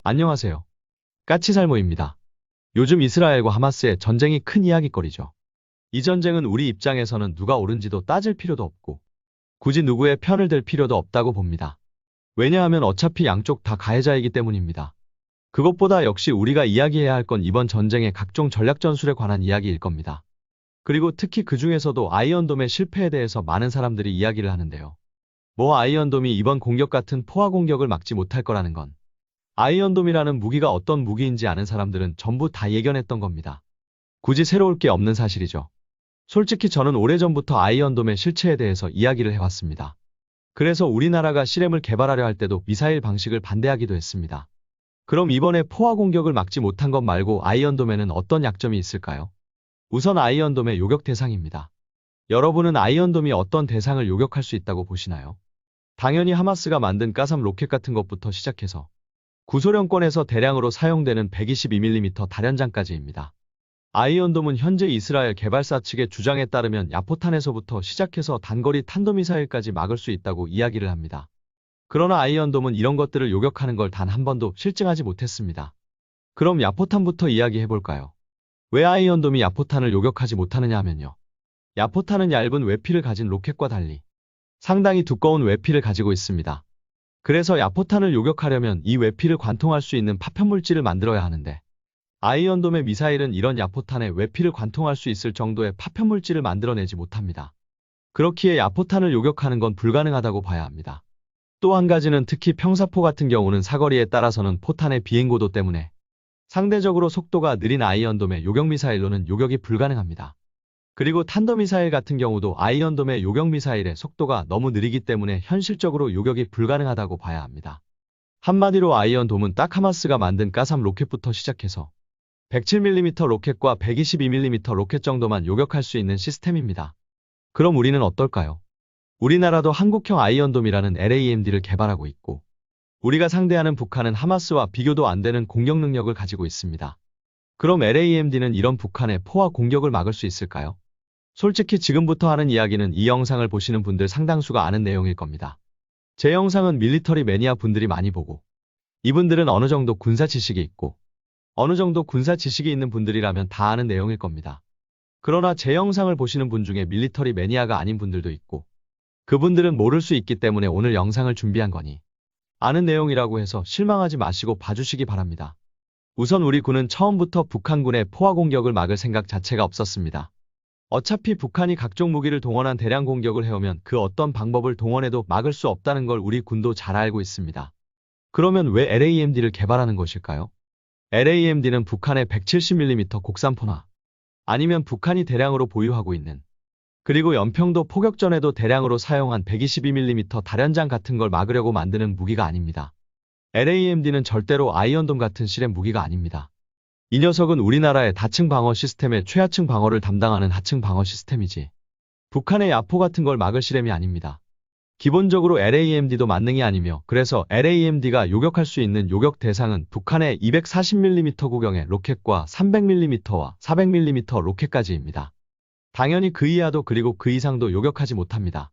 안녕하세요. 까치살모입니다. 요즘 이스라엘과 하마스의 전쟁이 큰 이야깃거리죠. 이 전쟁은 우리 입장에서는 누가 옳은지도 따질 필요도 없고 굳이 누구의 편을 들 필요도 없다고 봅니다. 왜냐하면 어차피 양쪽 다 가해자이기 때문입니다. 그것보다 역시 우리가 이야기해야 할 건 이번 전쟁의 각종 전략 전술에 관한 이야기일 겁니다. 그리고 특히 그 중에서도 아이언돔의 실패에 대해서 많은 사람들이 이야기를 하는데요. 아이언돔이 이번 공격 같은 포화 공격을 막지 못할 거라는 건 아이언돔이라는 무기가 어떤 무기인지 아는 사람들은 전부 다 예견했던 겁니다. 굳이 새로울 게 없는 사실이죠. 솔직히 저는 오래전부터 아이언돔의 실체에 대해서 이야기를 해왔습니다. 그래서 우리나라가 시램을 개발하려 할 때도 미사일 방식을 반대하기도 했습니다. 그럼 이번에 포화 공격을 막지 못한 것 말고 아이언돔에는 어떤 약점이 있을까요? 우선 아이언돔의 요격 대상입니다. 여러분은 아이언돔이 어떤 대상을 요격할 수 있다고 보시나요? 당연히 하마스가 만든 가삼 로켓 같은 것부터 시작해서 구소련권에서 대량으로 사용되는 122mm 다련장까지입니다. 아이언돔은 현재 이스라엘 개발사 측의 주장에 따르면 야포탄에서부터 시작해서 단거리 탄도미사일까지 막을 수 있다고 이야기를 합니다. 그러나 아이언돔은 이런 것들을 요격하는 걸 단 한 번도 실증하지 못했습니다. 그럼 야포탄부터 이야기해볼까요? 왜 아이언돔이 야포탄을 요격하지 못하느냐 하면요. 야포탄은 얇은 외피를 가진 로켓과 달리 상당히 두꺼운 외피를 가지고 있습니다. 그래서 야포탄을 요격하려면 이 외피를 관통할 수 있는 파편물질을 만들어야 하는데 아이언돔의 미사일은 이런 야포탄의 외피를 관통할 수 있을 정도의 파편물질을 만들어내지 못합니다. 그렇기에 야포탄을 요격하는 건 불가능하다고 봐야 합니다. 또 한 가지는 특히 평사포 같은 경우는 사거리에 따라서는 포탄의 비행고도 때문에 상대적으로 속도가 느린 아이언돔의 요격미사일로는 요격이 불가능합니다. 그리고 탄도미사일 같은 경우도 아이언돔의 요격미사일의 속도가 너무 느리기 때문에 현실적으로 요격이 불가능하다고 봐야 합니다. 한마디로 아이언돔은 딱 하마스가 만든 가삼 로켓부터 시작해서 107mm 로켓과 122mm 로켓 정도만 요격할 수 있는 시스템입니다. 그럼 우리는 어떨까요? 우리나라도 한국형 아이언돔이라는 LAMD를 개발하고 있고 우리가 상대하는 북한은 하마스와 비교도 안 되는 공격 능력을 가지고 있습니다. 그럼 LAMD는 이런 북한의 포화 공격을 막을 수 있을까요? 솔직히 지금부터 하는 이야기는 이 영상을 보시는 분들 상당수가 아는 내용일 겁니다. 제 영상은 밀리터리 매니아 분들이 많이 보고 이분들은 어느 정도 군사 지식이 있고 어느 정도 군사 지식이 있는 분들이라면 다 아는 내용일 겁니다. 그러나 제 영상을 보시는 분 중에 밀리터리 매니아가 아닌 분들도 있고 그분들은 모를 수 있기 때문에 오늘 영상을 준비한 거니 아는 내용이라고 해서 실망하지 마시고 봐주시기 바랍니다. 우선 우리 군은 처음부터 북한군의 포화 공격을 막을 생각 자체가 없었습니다. 어차피 북한이 각종 무기를 동원한 대량 공격을 해오면 그 어떤 방법을 동원해도 막을 수 없다는 걸 우리 군도 잘 알고 있습니다. 그러면 왜 LAMD를 개발하는 것일까요? LAMD는 북한의 170mm 곡산포나 아니면 북한이 대량으로 보유하고 있는 그리고 연평도 포격전에도 대량으로 사용한 122mm 다련장 같은 걸 막으려고 만드는 무기가 아닙니다. LAMD는 절대로 아이언돔 같은 실험 무기가 아닙니다. 이 녀석은 우리나라의 다층 방어 시스템의 최하층 방어를 담당하는 하층 방어 시스템이지 북한의 야포 같은 걸 막을 실험이 아닙니다. 기본적으로 LAMD도 만능이 아니며 그래서 LAMD가 요격할 수 있는 요격 대상은 북한의 240mm 구경의 로켓과 300mm와 400mm 로켓까지입니다. 당연히 그 이하도 그리고 그 이상도 요격하지 못합니다.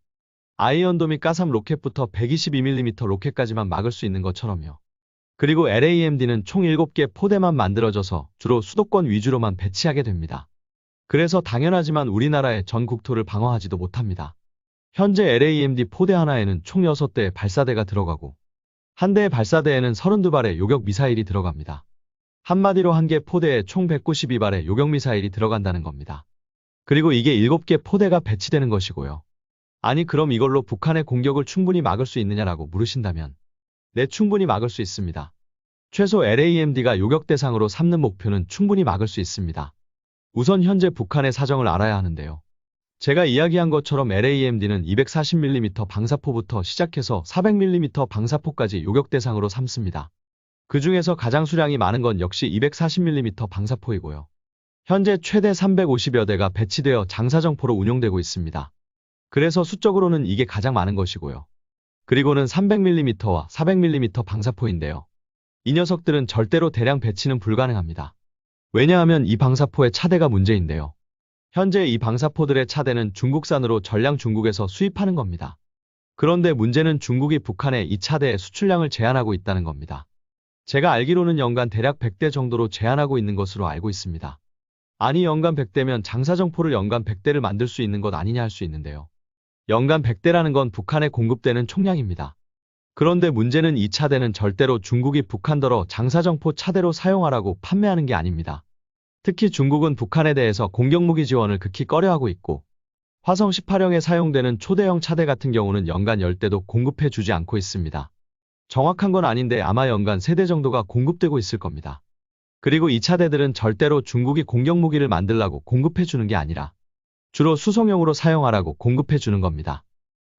아이언돔이 가삼 로켓부터 122mm 로켓까지만 막을 수 있는 것처럼요. 그리고 LAMD는 총 7개 포대만 만들어져서 주로 수도권 위주로만 배치하게 됩니다. 그래서 당연하지만 우리나라의 전 국토를 방어하지도 못합니다. 현재 LAMD 포대 하나에는 총 6대의 발사대가 들어가고 한 대의 발사대에는 32발의 요격 미사일이 들어갑니다. 한마디로 한 개 포대에 총 192발의 요격 미사일이 들어간다는 겁니다. 그리고 이게 7개 포대가 배치되는 것이고요. 아니 그럼 이걸로 북한의 공격을 충분히 막을 수 있느냐라고 물으신다면 네, 충분히 막을 수 있습니다. 최소 LAMD가 요격 대상으로 삼는 목표는 충분히 막을 수 있습니다. 우선 현재 북한의 사정을 알아야 하는데요. 제가 이야기한 것처럼 LAMD는 240mm 방사포부터 시작해서 400mm 방사포까지 요격 대상으로 삼습니다. 그 중에서 가장 수량이 많은 건 역시 240mm 방사포이고요. 현재 최대 350여 대가 배치되어 장사정포로 운용되고 있습니다. 그래서 수적으로는 이게 가장 많은 것이고요. 그리고는 300mm와 400mm 방사포인데요. 이 녀석들은 절대로 대량 배치는 불가능합니다. 왜냐하면 이 방사포의 차대가 문제인데요. 현재 이 방사포들의 차대는 중국산으로 전량 중국에서 수입하는 겁니다. 그런데 문제는 중국이 북한에 이 차대의 수출량을 제한하고 있다는 겁니다. 제가 알기로는 연간 대략 100대 정도로 제한하고 있는 것으로 알고 있습니다. 아니 연간 100대면 장사정포를 연간 100대를 만들 수 있는 것 아니냐 할 수 있는데요. 연간 100대라는 건 북한에 공급되는 총량입니다. 그런데 문제는 이 차대는 절대로 중국이 북한더러 장사정포 차대로 사용하라고 판매하는 게 아닙니다. 특히 중국은 북한에 대해서 공격무기 지원을 극히 꺼려하고 있고 화성 18형에 사용되는 초대형 차대 같은 경우는 연간 10대도 공급해 주지 않고 있습니다. 정확한 건 아닌데 아마 연간 3대 정도가 공급되고 있을 겁니다. 그리고 이 차대들은 절대로 중국이 공격무기를 만들라고 공급해 주는 게 아니라 주로 수송용으로 사용하라고 공급해 주는 겁니다.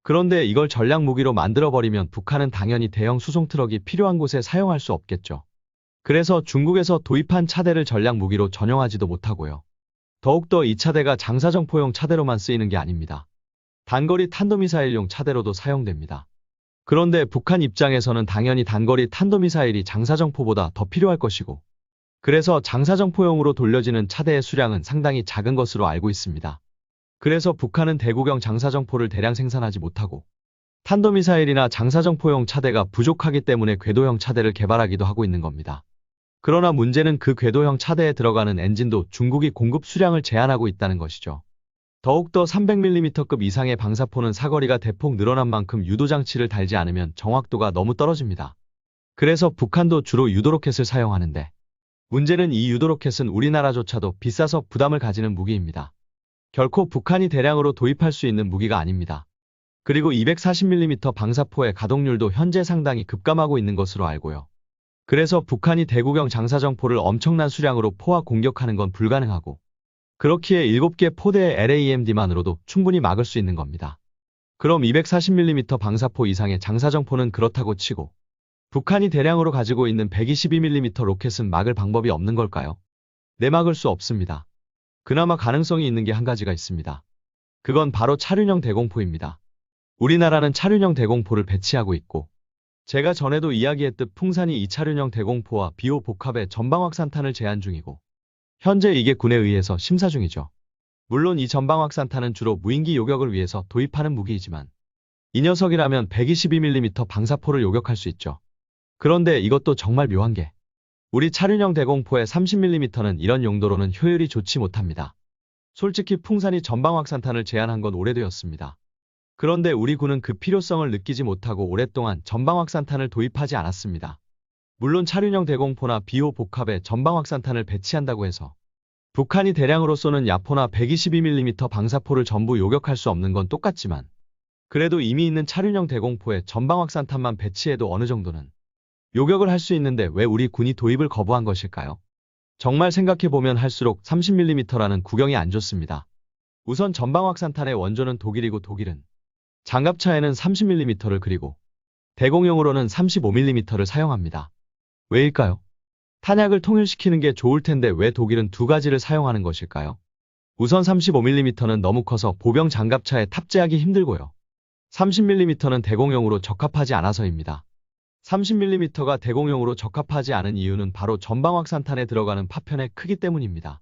그런데 이걸 전략무기로 만들어버리면 북한은 당연히 대형 수송트럭이 필요한 곳에 사용할 수 없겠죠. 그래서 중국에서 도입한 차대를 전략무기로 전용하지도 못하고요. 더욱더 이 차대가 장사정포용 차대로만 쓰이는 게 아닙니다. 단거리 탄도미사일용 차대로도 사용됩니다. 그런데 북한 입장에서는 당연히 단거리 탄도미사일이 장사정포보다 더 필요할 것이고 그래서 장사정포용으로 돌려지는 차대의 수량은 상당히 작은 것으로 알고 있습니다. 그래서 북한은 대구경 장사정포를 대량 생산하지 못하고 탄도미사일이나 장사정포용 차대가 부족하기 때문에 궤도형 차대를 개발하기도 하고 있는 겁니다. 그러나 문제는 그 궤도형 차대에 들어가는 엔진도 중국이 공급 수량을 제한하고 있다는 것이죠. 더욱더 300mm급 이상의 방사포는 사거리가 대폭 늘어난 만큼 유도장치를 달지 않으면 정확도가 너무 떨어집니다. 그래서 북한도 주로 유도로켓을 사용하는데 문제는 이 유도로켓은 우리나라조차도 비싸서 부담을 가지는 무기입니다. 결코 북한이 대량으로 도입할 수 있는 무기가 아닙니다. 그리고 240mm 방사포의 가동률도 현재 상당히 급감하고 있는 것으로 알고요. 그래서 북한이 대구경 장사정포를 엄청난 수량으로 포화 공격하는 건 불가능하고 그렇기에 7개 포대의 LAMD만으로도 충분히 막을 수 있는 겁니다. 그럼 240mm 방사포 이상의 장사정포는 그렇다고 치고 북한이 대량으로 가지고 있는 122mm 로켓은 막을 방법이 없는 걸까요? 내막을 수 없습니다. 그나마 가능성이 있는 게 한 가지가 있습니다. 그건 바로 차륜형 대공포입니다. 우리나라는 차륜형 대공포를 배치하고 있고 제가 전에도 이야기했듯 풍산이 이 차륜형 대공포와 비호 복합의 전방확산탄을 제한 중이고 현재 이게 군에 의해서 심사 중이죠. 물론 이 전방확산탄은 주로 무인기 요격을 위해서 도입하는 무기이지만 이 녀석이라면 122mm 방사포를 요격할 수 있죠. 그런데 이것도 정말 묘한 게 우리 차륜형 대공포의 30mm는 이런 용도로는 효율이 좋지 못합니다. 솔직히 풍산이 전방확산탄을 제한한 건 오래되었습니다. 그런데 우리 군은 그 필요성을 느끼지 못하고 오랫동안 전방확산탄을 도입하지 않았습니다. 물론 차륜형 대공포나 비호 복합에 전방확산탄을 배치한다고 해서 북한이 대량으로 쏘는 야포나 122mm 방사포를 전부 요격할 수 없는 건 똑같지만 그래도 이미 있는 차륜형 대공포에 전방확산탄만 배치해도 어느 정도는 요격을 할 수 있는데 왜 우리 군이 도입을 거부한 것일까요? 정말 생각해보면 할수록 30mm라는 구경이 안 좋습니다. 우선 전방확산탄의 원조는 독일이고 독일은 장갑차에는 30mm를 그리고 대공용으로는 35mm를 사용합니다. 왜일까요? 탄약을 통일시키는 게 좋을 텐데 왜 독일은 두 가지를 사용하는 것일까요? 우선 35mm는 너무 커서 보병 장갑차에 탑재하기 힘들고요. 30mm는 대공용으로 적합하지 않아서입니다. 30mm가 대공용으로 적합하지 않은 이유는 바로 전방확산탄에 들어가는 파편의 크기 때문입니다.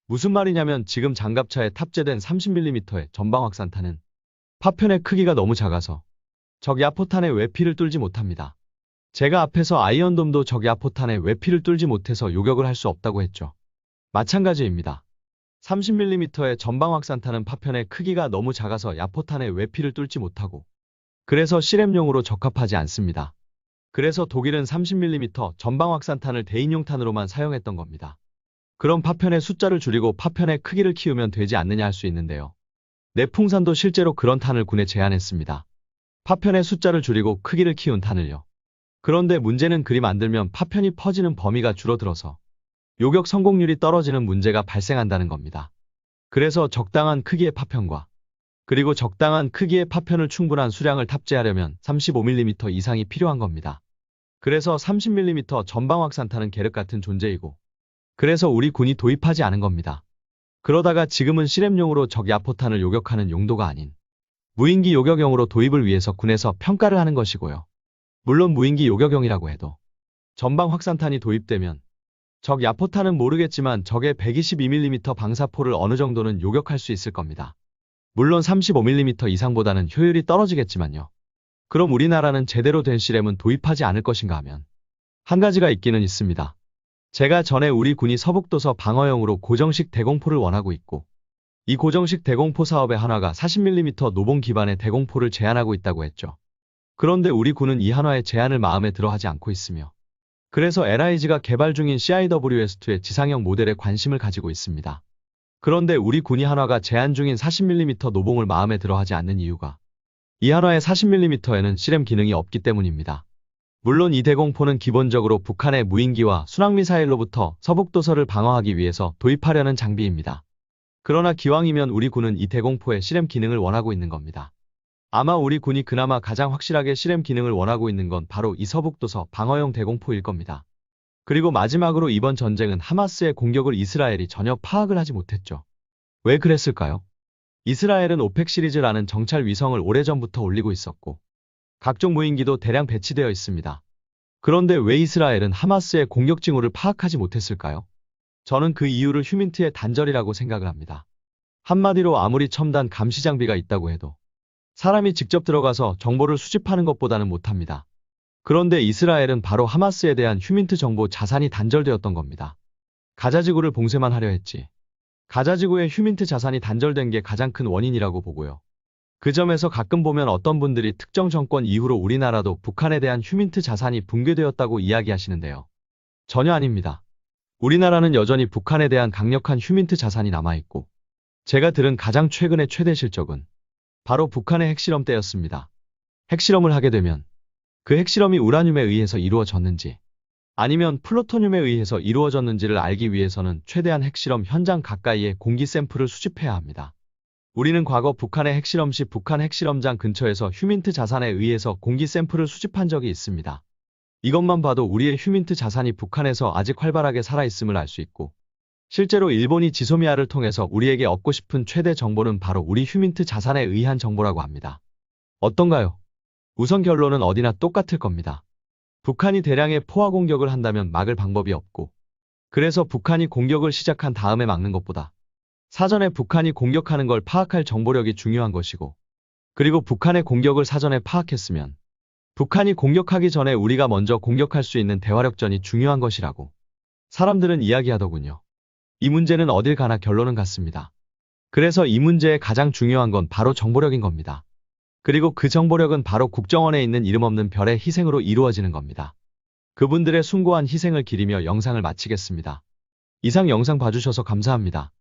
무슨 말이냐면 지금 장갑차에 탑재된 30mm의 전방확산탄은 파편의 크기가 너무 작아서 적 야포탄의 외피를 뚫지 못합니다. 제가 앞에서 아이언돔도 적 야포탄의 외피를 뚫지 못해서 요격을 할 수 없다고 했죠. 마찬가지입니다. 30mm의 전방확산탄은 파편의 크기가 너무 작아서 야포탄의 외피를 뚫지 못하고 그래서 실험용으로 적합하지 않습니다. 그래서 독일은 30mm 전방확산탄을 대인용탄으로만 사용했던 겁니다. 그럼 파편의 숫자를 줄이고 파편의 크기를 키우면 되지 않느냐 할 수 있는데요. 내풍산도 실제로 그런 탄을 군에 제안했습니다. 파편의 숫자를 줄이고 크기를 키운 탄을요. 그런데 문제는 그리 만들면 파편이 퍼지는 범위가 줄어들어서 요격 성공률이 떨어지는 문제가 발생한다는 겁니다. 그래서 적당한 크기의 파편과 그리고 적당한 크기의 파편을 충분한 수량을 탑재하려면 35mm 이상이 필요한 겁니다. 그래서 30mm 전방확산탄은 계륵 같은 존재이고 그래서 우리 군이 도입하지 않은 겁니다. 그러다가 지금은 실험용으로 적 야포탄을 요격하는 용도가 아닌 무인기 요격용으로 도입을 위해서 군에서 평가를 하는 것이고요. 물론 무인기 요격용이라고 해도 전방 확산탄이 도입되면 적 야포탄은 모르겠지만 적의 122mm 방사포를 어느 정도는 요격할 수 있을 겁니다. 물론 35mm 이상보다는 효율이 떨어지겠지만요. 그럼 우리나라는 제대로 된 실험은 도입하지 않을 것인가 하면 한 가지가 있기는 있습니다. 제가 전에 우리 군이 서북도서 방어용으로 고정식 대공포를 원하고 있고, 이 고정식 대공포 사업의 한화가 40mm 노봉 기반의 대공포를 제안하고 있다고 했죠. 그런데 우리 군은 이 한화의 제안을 마음에 들어 하지 않고 있으며, 그래서 LIG가 개발 중인 CIWS2의 지상형 모델에 관심을 가지고 있습니다. 그런데 우리 군이 한화가 제안 중인 40mm 노봉을 마음에 들어 하지 않는 이유가 이 한화의 40mm에는 실험 기능이 없기 때문입니다. 물론 이 대공포는 기본적으로 북한의 무인기와 순항미사일로부터 서북도서를 방어하기 위해서 도입하려는 장비입니다. 그러나 기왕이면 우리 군은 이 대공포의 실험 기능을 원하고 있는 겁니다. 아마 우리 군이 그나마 가장 확실하게 실험 기능을 원하고 있는 건 바로 이 서북도서 방어용 대공포일 겁니다. 그리고 마지막으로 이번 전쟁은 하마스의 공격을 이스라엘이 전혀 파악을 하지 못했죠. 왜 그랬을까요? 이스라엘은 오펙 시리즈라는 정찰 위성을 오래전부터 올리고 있었고, 각종 무인기도 대량 배치되어 있습니다. 그런데 왜 이스라엘은 하마스의 공격 징후를 파악하지 못했을까요? 저는 그 이유를 휴민트의 단절이라고 생각을 합니다. 한마디로 아무리 첨단 감시 장비가 있다고 해도 사람이 직접 들어가서 정보를 수집하는 것보다는 못합니다. 그런데 이스라엘은 바로 하마스에 대한 휴민트 정보 자산이 단절되었던 겁니다. 가자지구를 봉쇄만 하려 했지. 가자지구의 휴민트 자산이 단절된 게 가장 큰 원인이라고 보고요. 그 점에서 가끔 보면 어떤 분들이 특정 정권 이후로 우리나라도 북한에 대한 휴민트 자산이 붕괴되었다고 이야기하시는데요. 전혀 아닙니다. 우리나라는 여전히 북한에 대한 강력한 휴민트 자산이 남아있고, 제가 들은 가장 최근의 최대 실적은 바로 북한의 핵실험 때였습니다. 핵실험을 하게 되면 그 핵실험이 우라늄에 의해서 이루어졌는지 아니면 플루토늄에 의해서 이루어졌는지를 알기 위해서는 최대한 핵실험 현장 가까이에 공기 샘플을 수집해야 합니다. 우리는 과거 북한의 핵실험 시 북한 핵실험장 근처에서 휴민트 자산에 의해서 공기 샘플을 수집한 적이 있습니다. 이것만 봐도 우리의 휴민트 자산이 북한에서 아직 활발하게 살아있음을 알 수 있고, 실제로 일본이 지소미아를 통해서 우리에게 얻고 싶은 최대 정보는 바로 우리 휴민트 자산에 의한 정보라고 합니다. 어떤가요? 우선 결론은 어디나 똑같을 겁니다. 북한이 대량의 포화 공격을 한다면 막을 방법이 없고, 그래서 북한이 공격을 시작한 다음에 막는 것보다 사전에 북한이 공격하는 걸 파악할 정보력이 중요한 것이고, 그리고 북한의 공격을 사전에 파악했으면 북한이 공격하기 전에 우리가 먼저 공격할 수 있는 대화력전이 중요한 것이라고 사람들은 이야기하더군요. 이 문제는 어딜 가나 결론은 같습니다. 그래서 이 문제의 가장 중요한 건 바로 정보력인 겁니다. 그리고 그 정보력은 바로 국정원에 있는 이름 없는 별의 희생으로 이루어지는 겁니다. 그분들의 숭고한 희생을 기리며 영상을 마치겠습니다. 이상 영상 봐주셔서 감사합니다.